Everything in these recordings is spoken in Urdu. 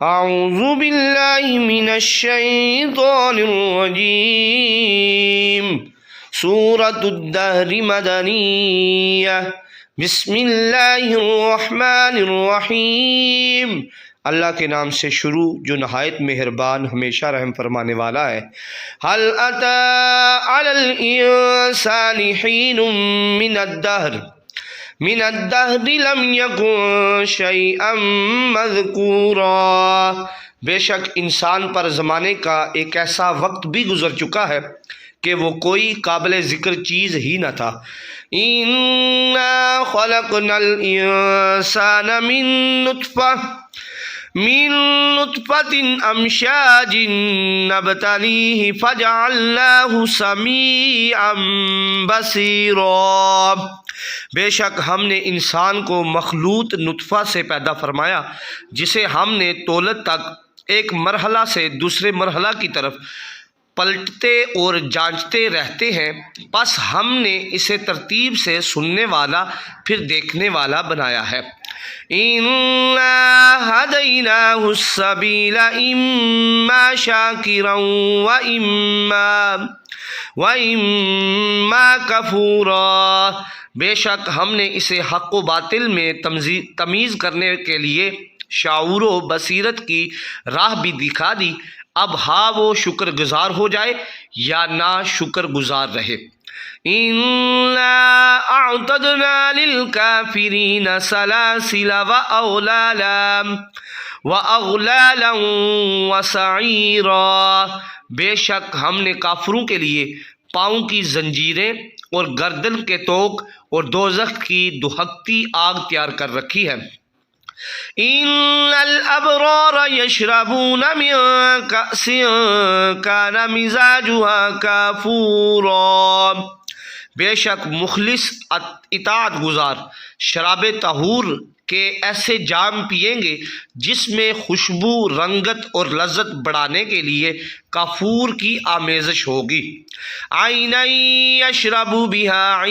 اعوذ باللہ من الشیطان الرجیم سورۃ الدہر مدنیہ بسم اللہ الرحمن الرحیم۔ اللہ کے نام سے شروع جو نہایت مہربان ہمیشہ رحم فرمانے والا ہے۔ هل اتى على الانسان حين من الدهر لم يكن شيئا مذكورا۔ بے شک انسان پر زمانے کا ایک ایسا وقت بھی گزر چکا ہے کہ وہ کوئی قابل ذکر چیز ہی نہ تھا۔ اِنَّا خَلَقْنَا الْإِنسَانَ مِن نُطْفَةٍ أَمْشَاجٍ نَبْتَلِيهِ فَجَعَلْنَاهُ سَمِيعًا بَصِيرًا۔ بے شک ہم نے انسان کو مخلوط نطفہ سے پیدا فرمایا جسے ہم نے تولد تک ایک مرحلہ سے دوسرے مرحلہ کی طرف پلٹتے اور جانچتے رہتے ہیں، پس ہم نے اسے ترتیب سے سننے والا پھر دیکھنے والا بنایا ہے۔ اِنَّا هَدَيْنَاهُ السَّبِيلَ إِمَّا شَاكِرًا وَإِمَّا كَفُورًا۔ بے شک ہم نے اسے حق و باطل میں تمیز کرنے کے لیے شعور و بصیرت کی راہ بھی دکھا دی، اب ہاں وہ شکر گزار ہو جائے یا نا شکر گزار رہے۔ اِنَّا أَعْتَدْنَا لِلْكَافِرِينَ سَلَاسِلَ وَأَغْلَالًا وَسَعِيرًا۔ بے شک ہم نے کافروں کے لیے پاؤں کی زنجیریں اور گردن کے توق اور دوزخ کی دہکتی آگ تیار کر رکھی ہے۔ ان الابرار یشربون من کأس کان مزاجها کافورا۔ بے شک مخلص اطاعت گزار شراب طہور کے ایسے جام پیئیں گے جس میں خوشبو، رنگت اور لذت بڑھانے کے لیے کافور کی آمیزش ہوگی۔ عینا یشرب بها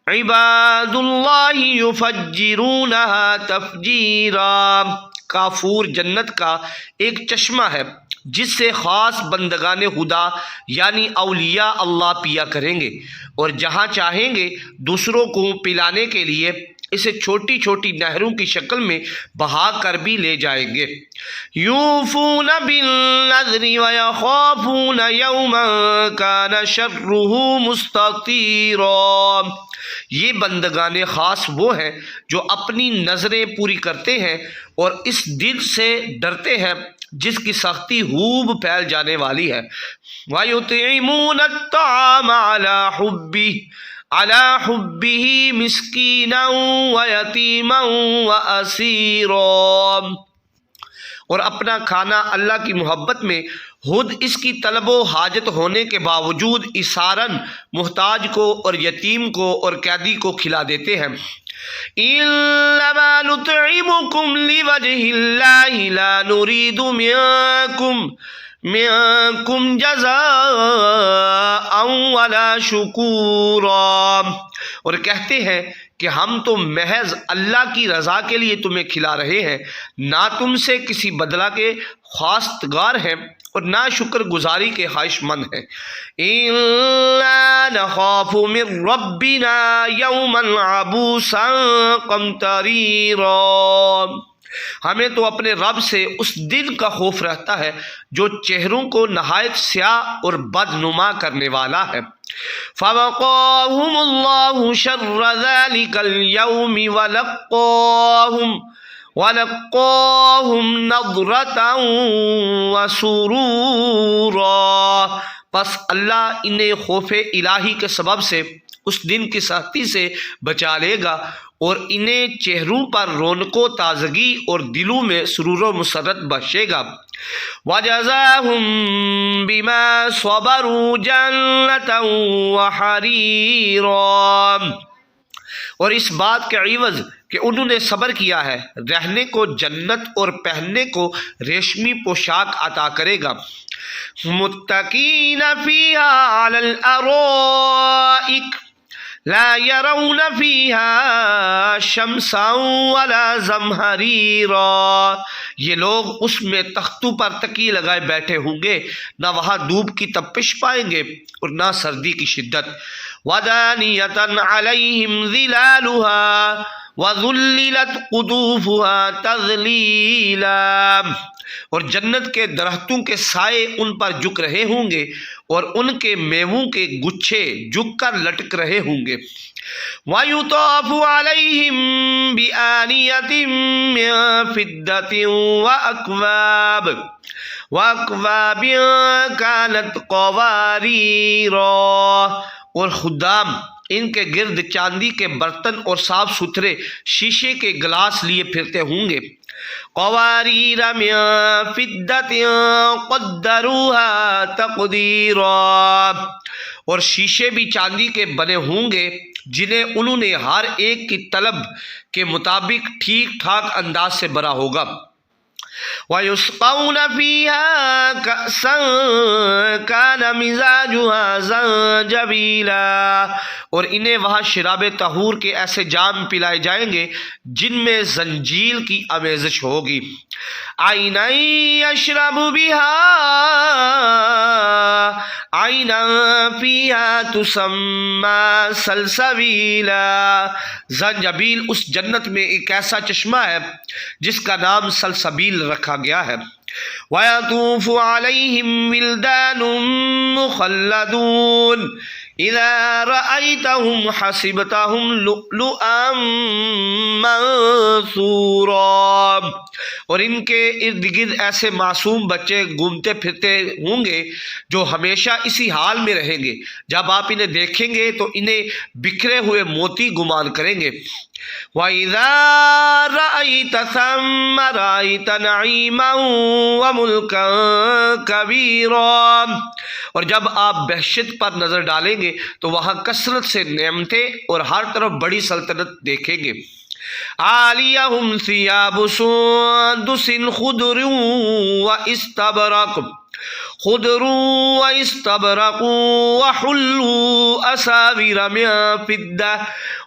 عباد اللہ یفجرونها تفجیرا۔ کافور جنت کا ایک چشمہ ہے جس سے خاص بندگان خدا یعنی اولیاء اللہ پیا کریں گے، اور جہاں چاہیں گے دوسروں کو پلانے کے لیے اسے چھوٹی چھوٹی نہروں کی شکل میں بہا کر بھی لے جائیں گے۔ یوفون بالنذر ویخافون یوما کان شرہ مستطیرا۔ یہ بندگان خاص وہ ہیں جو اپنی نظریں پوری کرتے ہیں اور اس دن سے ڈرتے ہیں جس کی سختی خوب پھیل جانے والی ہے۔ وَيُطْعِمُونَ الطَّعَامَ عَلَى حُبِّهِ مِسْكِينًا وَيَتِيمًا وَأَسِيرًا۔ اور اپنا کھانا اللہ کی محبت میں خود اس کی طلب و حاجت ہونے کے باوجود اساراً محتاج کو اور یتیم کو اور قیدی کو کھلا دیتے ہیں۔ انما نطعمکم لوجہ اللہ لا نرید منکم جزاء ولا شکورا۔ اور کہتے ہیں کہ ہم تو محض اللہ کی رضا کے لیے تمہیں کھلا رہے ہیں، نہ تم سے کسی بدلہ کے خواستگار ہیں اور نہ شکر گزاری کے خواہش مند ہیں۔ اِنَّا نَخَافُ مِن رَبِّنَا يَوْمًا عَبُوسًا قَمْطَرِيرًا۔ ہمیں تو اپنے رب سے اس دن کا خوف رہتا ہے جو چہروں کو نہایت سیاہ اور بدنما کرنے والا ہے۔ فَوَقَاهُمُ اللَّهُ شَرَّ ذَلِكَ الْيَوْمِ وَلَقَّاهُمْ نَضْرَةً وَسُرُورًا۔ پس اللہ انہیں خوف الہی کے سبب سے اس دن کی سختی سے بچا لے گا اور انہیں چہروں پر رونق و تازگی اور دلوں میں سرور و مسرت بخشے گا۔ وَجَزَاهُمْ بِمَا صَبَرُوا جَنَّةً وَحَرِيرًا۔ اور اس بات کے عوض کہ انہوں نے صبر کیا ہے رہنے کو جنت اور پہننے کو ریشمی پوشاک عطا کرے گا۔ متکئین فیہا علی الارائک لا يرون فيها شمسا ولا زمهريرا، یہ لوگ اس میں تختوں پر تکیے لگائے بیٹھے ہوں گے، نہ وہاں دھوپ کی تپش پائیں گے اور نہ سردی کی شدت۔ ودانیۃ علیہم ظلالها وذللت قطوفها تذلیلا، اور جنت کے درختوں کے سائے ان پر جھک رہے ہوں گے اور ان کے میووں کے گچھے جھک کر لٹک رہے ہوں گے۔ وَيُطَافُ عَلَيْهِمْ بِآنِيَةٍ مِّن فِضَّةٍ وَأَكْوَابٍ كَانَتْ قَوَارِيرَا، اور خدام ان کے گرد چاندی کے برتن اور صاف ستھرے شیشے کے گلاس لیے پھرتے ہوں گے۔ قواریر من فضۃ قدروها تقدیرا، اور شیشے بھی چاندی کے بنے ہوں گے جنہیں انہوں نے ہر ایک کی طلب کے مطابق ٹھیک ٹھاک انداز سے بنا ہوگا۔ وَيُسْقَوْنَ فِيهَا كَأْسًا كَانَ مِزَاجُهَا زَنجَبِيلًا، اور انہیں وہاں شراب طہور کے ایسے جام پلائے جائیں گے جن میں زنجیل کی آمیزش ہوگی۔ عَيْنًا يَشْرَبُ بِهَا عَيْنًا فِيهَا تُسَمَّى سَلْسَبِيلًا، زنجبیل اس جنت میں ایک ایسا چشمہ ہے جس کا نام سلسبیل رکھا گیا ہے۔ وَيَطُوفُ عَلَيْهِمْ وِلْدَانٌ مُخَلَّدُونَ إِذَا رَأَيْتَهُمْ حَسِبْتَهُمْ لُؤْلُؤًا مَّنثُورًا، اور ان کے ارد گرد ایسے معصوم بچے گھومتے پھرتے ہوں گے جو ہمیشہ اسی حال میں رہیں گے، جب آپ انہیں دیکھیں گے تو انہیں بکھرے ہوئے موتی گمان کریں گے۔ وَإِذَا رَأَيْتَ ثَمَّ رَأَيْتَ نَعِيمًا وَمُلْكًا كَبِيرًا، اور جب آپ بہشت پر نظر ڈالیں گے تو وہاں کثرت سے نعمتیں اور ہر طرف بڑی سلطنت دیکھیں گے۔ عَالِيَهُمْ ثِيَابُ سُندُسٍ خُضْرٍ وَإِسْتَبْرَقٌ وَحُلُّوا أَسَاوِرَ مِن فِضَّةٍ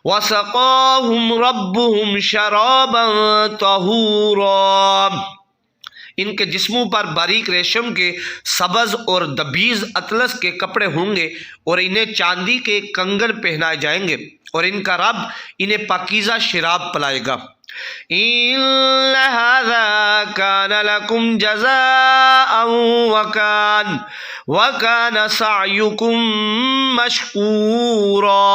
وَسَقَاهُمْ رَبُّهُمْ شَرَابًا طَهُورًا، ان کے جسموں پر باریک ریشم کے سبز اور دبیز اطلس کے کپڑے ہوں گے اور انہیں چاندی کے کنگن پہنائے جائیں گے، اور ان کا رب انہیں پاکیزہ شراب پلائے گا۔ إِنَّ هَذَا كَانَ لَكُمْ جَزَاءً وَكَانَ سَعْيُكُمْ مَشْكُورًا،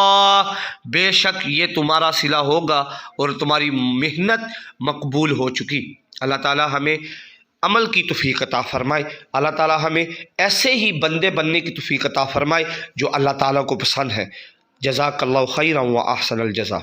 بے شک یہ تمہارا صلہ ہوگا اور تمہاری محنت مقبول ہو چکی۔ اللہ تعالی ہمیں عمل کی توفیق عطا فرمائے، اللہ تعالی ہمیں ایسے ہی بندے بننے کی توفیق عطا فرمائے جو اللہ تعالیٰ کو پسند ہے۔ جزاک اللہ خیرا و احسن الجزا۔